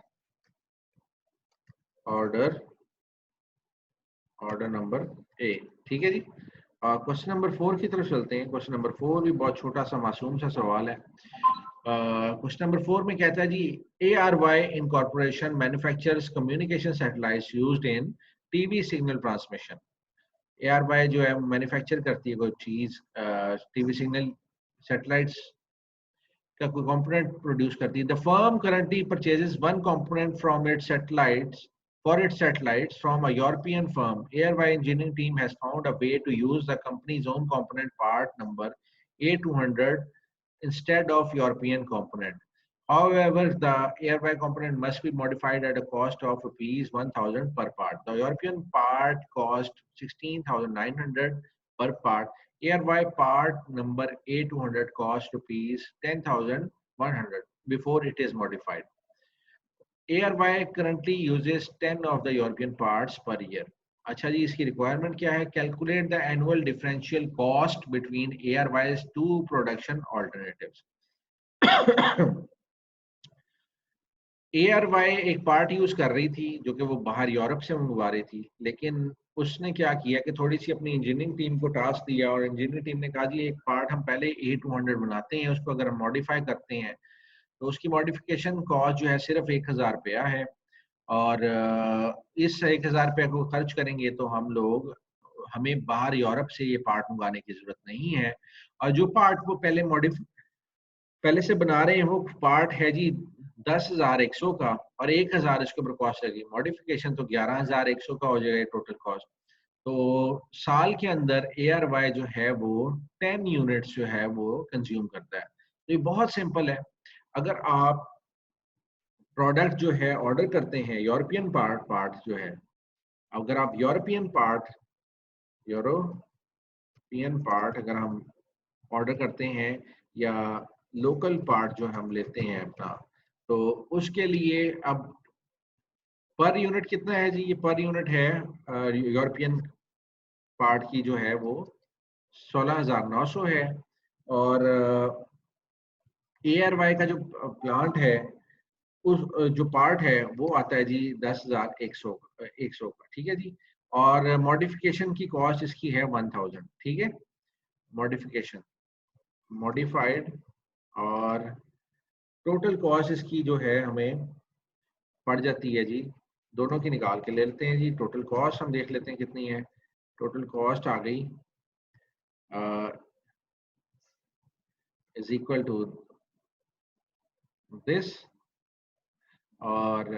order, order number A. ठीक है जी। क्वेश्चन नंबर 4 की तरफ चलते हैं। क्वेश्चन नंबर 4 भी बहुत छोटा सा मासूम सा सवाल है। क्वेश्चन नंबर 4 में कहता है जी, ARY incorporation manufactures communication satellites used in TV signal transmission. ARY जो है मैन्युफैक्चर करती है कोई चीज, टीवी सिग्नल सैटेलाइट्स का कोई कंपोनेंट प्रोड्यूस करती है। The firm currently purchases one component from its satellites for its satellites from a European firm. ARY engineering team has found a way to use the company's own component part number A200 instead of European component. However, the ARY component must be modified at a cost of rupees 1,000 per part. The European part cost 16,900 per part. ARY part number A200 cost rupees 10,100 before it is modified. ARY currently uses 10 of the European parts per year. अच्छा जी, इसकी requirement क्या है? Calculate the annual differential cost between ARY's two production alternatives. ARY एक part use कर रही थी जो कि वो बाहर यूरोप से मंगवा रही थी, लेकिन उसने क्या किया कि थोड़ी सी अपनी इंजीनियरिंग टीम को टास्क दिया, और इंजीनियरिंग टीम ने कहा जी एक पार्ट हम पहले A200 बनाते हैं, उसको अगर हम मॉडिफाई करते हैं तो उसकी मॉडिफिकेशन कॉस्ट जो है सिर्फ 1,000 रुपया है, और इस 1000 रुपये को खर्च करेंगे तो हमें बाहर यूरोप से ये पार्ट मंगाने की जरूरत नहीं है। और जो पार्ट वो पहले से बना रहे हैं वो पार्ट है जी 10,100 का, और 1,000 इसके ऊपर कॉस्ट लगी। मॉडिफिकेशन तो 11,100 का हो जाएगा टोटल कॉस्ट। तो साल के अंदर ARY जो है वो 10 यूनिट्स जो है वो कंज्यूम करता है। तो ये बहुत सिंपल है। अगर आप प्रोडक्ट जो है ऑर्डर करते हैं यूरोपियन पार्ट जो है, अगर आप यूरोपियन पार्ट अगर हम ऑर्डर करते हैं या लोकल पार्ट जो हम लेते हैं अपना, तो उसके लिए अब पर यूनिट कितना है जी? ये पर यूनिट है यूरोपियन पार्ट की जो है वो 16,900 है। और ARY का जो प्लांट है उस जो पार्ट है वो आता है जी 10,100 का, ठीक है जी। और मॉडिफिकेशन की कॉस्ट इसकी है 1000, ठीक है। मॉडिफिकेशन मॉडिफाइड और टोटल कॉस्ट इसकी जो है हमें पड़ जाती है जी, दोनों की निकाल के ले लेते हैं जी। टोटल कॉस्ट हम देख लेते हैं कितनी है। टोटल कॉस्ट आ गई इज इक्वल टू दिस, और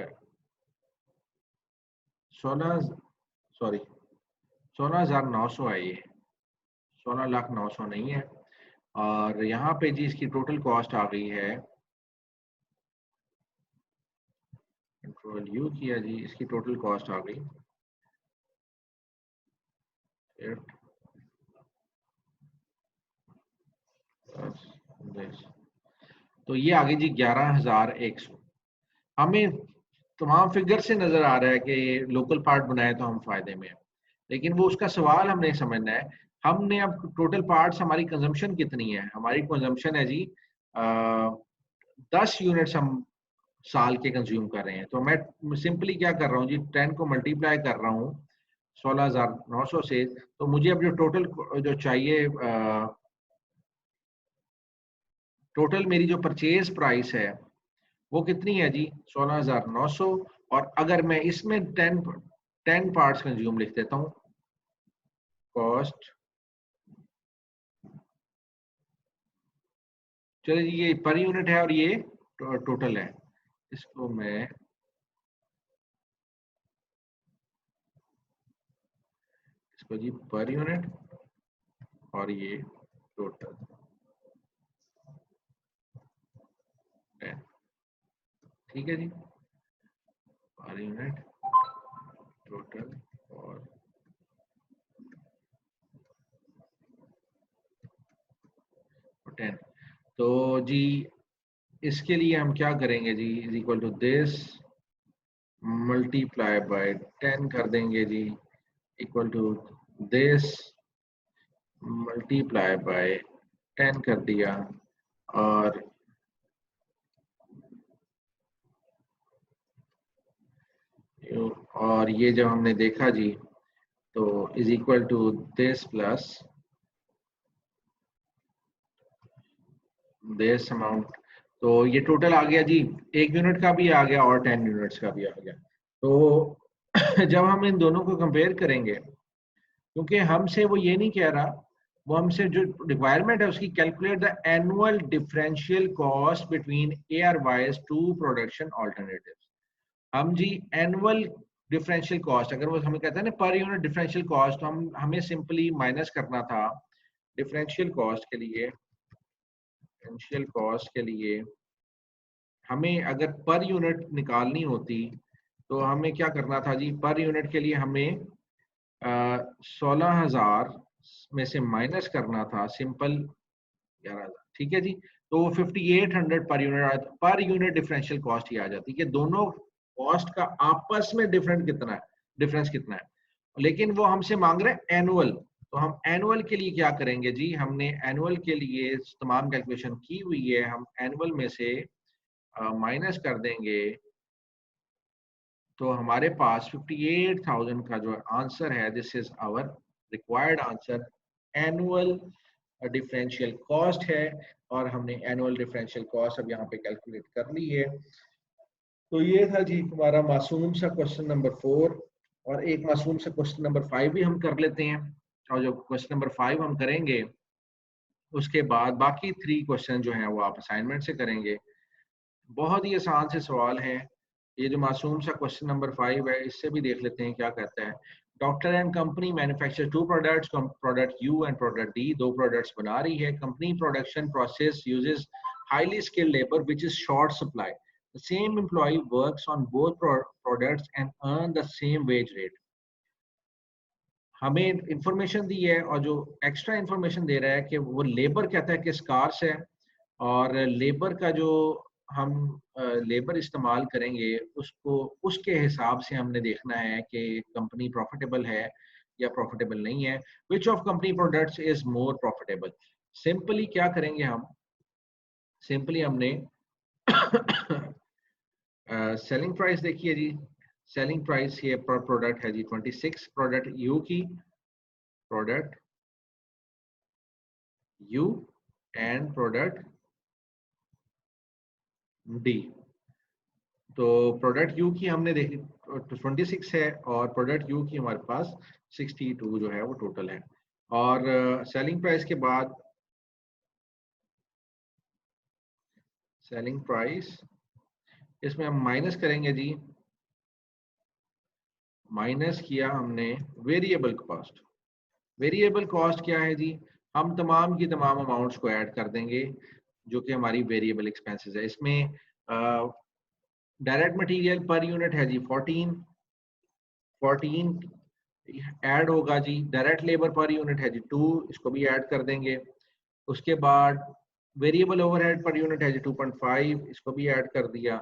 16 सॉरी 16,900 है ये, 16,900,000 नहीं है। और यहाँ पे जी इसकी टोटल कॉस्ट आ गई है, कंट्रोल यू किया जी, इसकी टोटल कॉस्ट आ गई this। तो ये आ गई जी 11,100। हमें तमाम फिगर से नजर आ रहा है कि लोकल पार्ट बनाए तो हम फायदे में हैं, लेकिन वो उसका सवाल हमने समझना है। हमने अब टोटल पार्ट्स हमारी कंजम्पशन कितनी है? हमारी कंजम्पशन है जी 10 यूनिट्स हम साल के कंज्यूम कर रहे हैं। तो मैं सिंपली क्या कर रहा हूँ जी, 10 को मल्टीप्लाई कर रहा हूँ 16,900 से। तो मुझे अब जो टोटल जो चाहिए, टोटल मेरी जो परचेज प्राइस है वो कितनी है जी? 16,900। और अगर मैं इसमें 10 पार्ट्स कंज्यूम लिख देता हूँ, कॉस्ट, चलिए जी ये पर यूनिट है और ये टोटल है। इसको मैं इसको जी पर यूनिट और ये टोटल 10, ठीक है जी। पर यूनिट टोटल और 10। तो जी इसके लिए हम क्या करेंगे जी, is equal to this multiply by 10 कर देंगे जी, equal to this multiply by 10 कर दिया। और ये जब हमने देखा जी तो is equal to this plus this amount. तो ये टोटल आ गया जी, 1 यूनिट का भी आ गया और 10 यूनिट्स का भी आ गया। तो जब हम इन दोनों को कंपेयर करेंगे, क्योंकि हमसे वो ये नहीं कह रहा, वो हमसे जो रिक्वायरमेंट है उसकी, calculate the annual differential cost between ARY's two production alternatives. हम जी एनुअल डिफरेंशियल कॉस्ट, अगर वो हमें कहता है ना पर यूनिट डिफरेंशियल कॉस्ट, तो हमें सिंपली माइनस करना था डिफरेंशियल कॉस्ट के लिए। डिफरेंशियल कॉस्ट के लिए हमें अगर पर यूनिट निकालनी होती तो हमें क्या करना था जी, पर यूनिट के लिए हमें 16,000 में से माइनस करना था सिंपल 11,000, ठीक है जी। तो 5,800 पर यूनिट डिफरेंशियल कॉस्ट ही आ जाती कि दोनों कॉस्ट का आपस में डिफरेंस कितना है। लेकिन वो हमसे मांग रहे हैं एनुअल। तो हम एनुअल के लिए क्या करेंगे जी, हमने एनुअल के लिए तमाम कैलकुलेशन की हुई है, हम एनुअल में से माइनस कर देंगे। तो हमारे पास 58,000 का जो आंसर है, this is our required answer. Annual differential cost है, और हमने एनुअल डिफरेंशियल कॉस्ट अब यहाँ पे कैलकुलेट कर ली है। तो ये था जी हमारा मासूम सा क्वेश्चन नंबर 4, और एक मासूम सा क्वेश्चन नंबर 5 भी हम कर लेते हैं, और जो क्वेश्चन नंबर 5 हम करेंगे उसके बाद बाकी 3 क्वेश्चन जो हैं वो आप असाइनमेंट से करेंगे। बहुत ही आसान से सवाल हैं। ये जो मासूम सा क्वेश्चन नंबर 5 है इससे भी देख लेते हैं क्या कहता है। Doctor and company manufacture two products, product U and product D, दो प्रोडक्ट्स बना रही है। Company production process uses highly skilled labor which is short supply. The same employee works on both products and earn the same wage rate. हमें information दी है और जो extra information दे रहा है कि वो लेबर कहता है कि स्कार्स है, और लेबर का जो हम लेबर इस्तेमाल करेंगे उसको उसके हिसाब से हमने देखना है कि कंपनी प्रॉफिटेबल है या प्रॉफिटेबल नहीं है। Which of company products is more profitable. Simply क्या करेंगे हम, सिंपली हमने सेलिंग प्राइस देखिए जी, सेलिंग प्राइस ये पर प्रोडक्ट है जी 26, प्रोडक्ट यू की, product U and product D. तो प्रोडक्ट यू की हमने देखी 26 है, और प्रोडक्ट यू की हमारे पास 62 जो है वो टोटल है। और सेलिंग प्राइस के बाद सेलिंग प्राइस, इसमें हम माइनस करेंगे जी, माइनस किया हमने वेरिएबल कॉस्ट। वेरिएबल कॉस्ट क्या है जी, हम तमाम की तमाम अमाउंट्स को ऐड कर देंगे जो कि हमारी वेरिएबल एक्सपेंसेस है। इसमें डायरेक्ट मटेरियल पर यूनिट है जी 14 ऐड होगा जी। डायरेक्ट लेबर पर यूनिट है जी 2, इसको भी ऐड कर देंगे। उसके बाद वेरिएबल ओवरहेड पर यूनिट है जी 2.5, इसको भी ऐड कर दिया।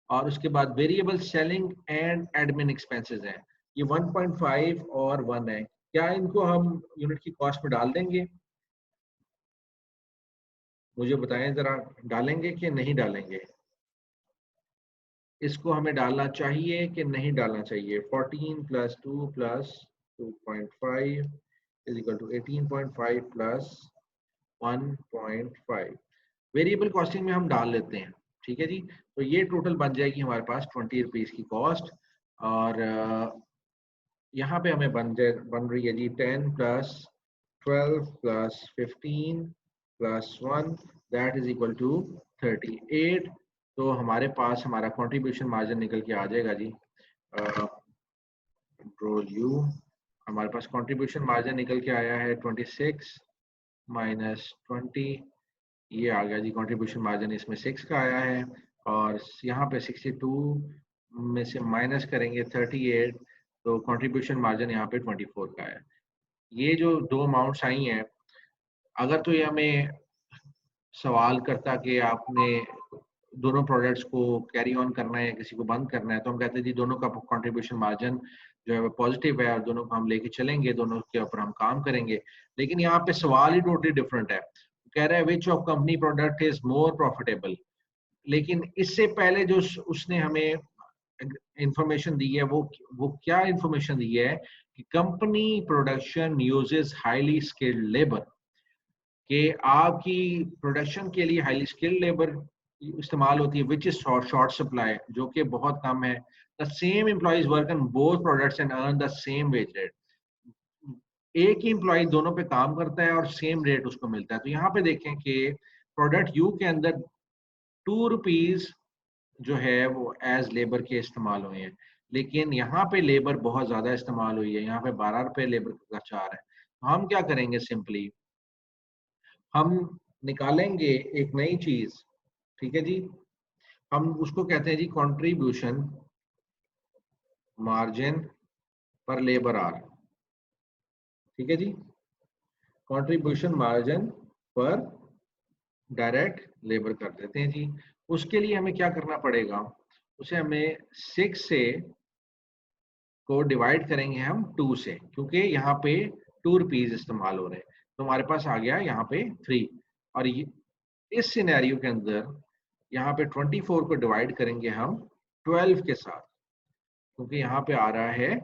और उसके बाद variable selling and admin expenses हैं, ये 1.5 और 1 है। क्या इनको हम यूनिट की कॉस्ट में डाल देंगे? मुझे बताएं जरा, डालेंगे कि नहीं डालेंगे? इसको हमें डालना चाहिए कि नहीं डालना चाहिए? 14 + 2 + 2.5 = 18.5 + 1.5। वेरिएबल कॉस्टिंग में हम डाल लेते हैं, ठीक है जी। तो ये टोटल बन जाएगी हमारे पास 20 रुपीज की कॉस्ट। और यहाँ पे हमें बन रही है जी 10 + 12 + 15 + 1 दैट इज इक्वल टू 38। तो हमारे पास हमारा कंट्रीब्यूशन मार्जिन निकल के आ जाएगा जी, कंट्रोल यू, हमारे पास कंट्रीब्यूशन मार्जिन निकल के आया है 26 - 20, ये आ गया जी कंट्रीब्यूशन मार्जिन, इसमें 6 का आया है। और यहाँ पे 62 में से माइनस करेंगे 38, तो कंट्रीब्यूशन मार्जिन यहाँ पे 24 का है। ये जो दो अमाउंट्स आई हैं, अगर तो ये हमें सवाल करता कि आपने दोनों प्रोडक्ट्स को कैरी ऑन करना है या किसी को बंद करना है, तो हम कहते हैं जी दोनों का कंट्रीब्यूशन मार्जिन जो है वो पॉजिटिव है और दोनों को हम लेके चलेंगे, दोनों के ऊपर हम काम करेंगे। लेकिन यहाँ पे सवाल ही टोटली डिफरेंट है, कह रहा है which of company product is more profitable. लेकिन इससे पहले जो उसने हमें इंफॉर्मेशन दी है वो क्या इंफॉर्मेशन दी है कि company production uses highly skilled labour, कि आपकी प्रोडक्शन के लिए हाईली स्किल्ड लेबर इस्तेमाल होती है, विच इज शॉर्ट सप्लाई, जो कि बहुत कम है। The same employees work on both products and earn the same wage rate. एक ही एम्प्लॉय दोनों पे काम करता है और सेम रेट उसको मिलता है। तो यहाँ पे देखें कि प्रोडक्ट यू के अंदर 2 रुपीज जो है वो एज लेबर के इस्तेमाल हुए हैं, लेकिन यहाँ पे लेबर बहुत ज्यादा इस्तेमाल हुई है, यहाँ पे 12 रुपए लेबर का खर्चा आ रहा है। तो हम क्या करेंगे, सिंपली हम निकालेंगे एक नई चीज, ठीक है जी। हम उसको कहते हैं जी कंट्रीब्यूशन मार्जिन पर लेबर आर, ठीक है जी। कंट्रीब्यूशन मार्जिन पर डायरेक्ट लेबर कर देते हैं जी। उसके लिए हमें क्या करना पड़ेगा, उसे हमें 6 से को डिवाइड करेंगे हम 2 से, क्योंकि यहाँ पे 2 रुपीज इस्तेमाल हो रहे हैं, तो हमारे पास आ गया यहाँ पे 3। और ये इस सिनेरियो के अंदर यहाँ पे 24 को डिवाइड करेंगे हम 12 के साथ, क्योंकि यहाँ पे आ रहा है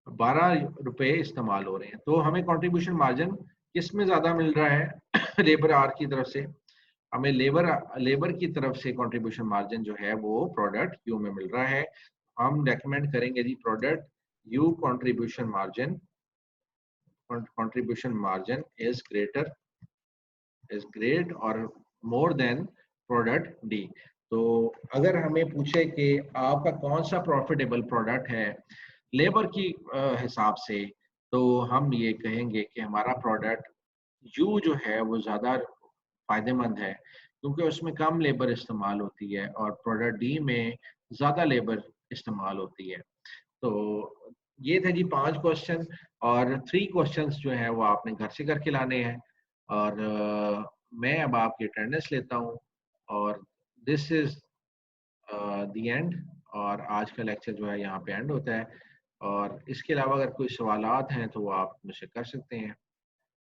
12 रुपए इस्तेमाल हो रहे हैं। तो हमें कंट्रीब्यूशन मार्जिन किस में ज्यादा मिल रहा है लेबर आर की तरफ से। हमें लेबर की तरफ से कंट्रीब्यूशन मार्जिन जो है वो प्रोडक्ट यू में मिल रहा है। हम रेकमेंड करेंगे जी product U contribution margin is great और more than प्रोडक्ट डी। तो अगर हमें पूछे कि आपका कौन सा प्रॉफिटेबल प्रोडक्ट है लेबर की हिसाब से, तो हम ये कहेंगे कि हमारा प्रोडक्ट यू जो है वो ज़्यादा फायदेमंद है क्योंकि उसमें कम लेबर इस्तेमाल होती है और प्रोडक्ट डी में ज़्यादा लेबर इस्तेमाल होती है। तो ये थे जी 5 क्वेश्चन और 3 क्वेश्चंस जो है वो आपने घर से करके लाने हैं और मैं अब आपकी अटेंडेंस लेता हूँ और दिस इज द एंड और आज का लेक्चर जो है यहाँ पे एंड होता है और इसके अलावा अगर कोई सवालात हैं तो वो आप मुझसे कर सकते हैं।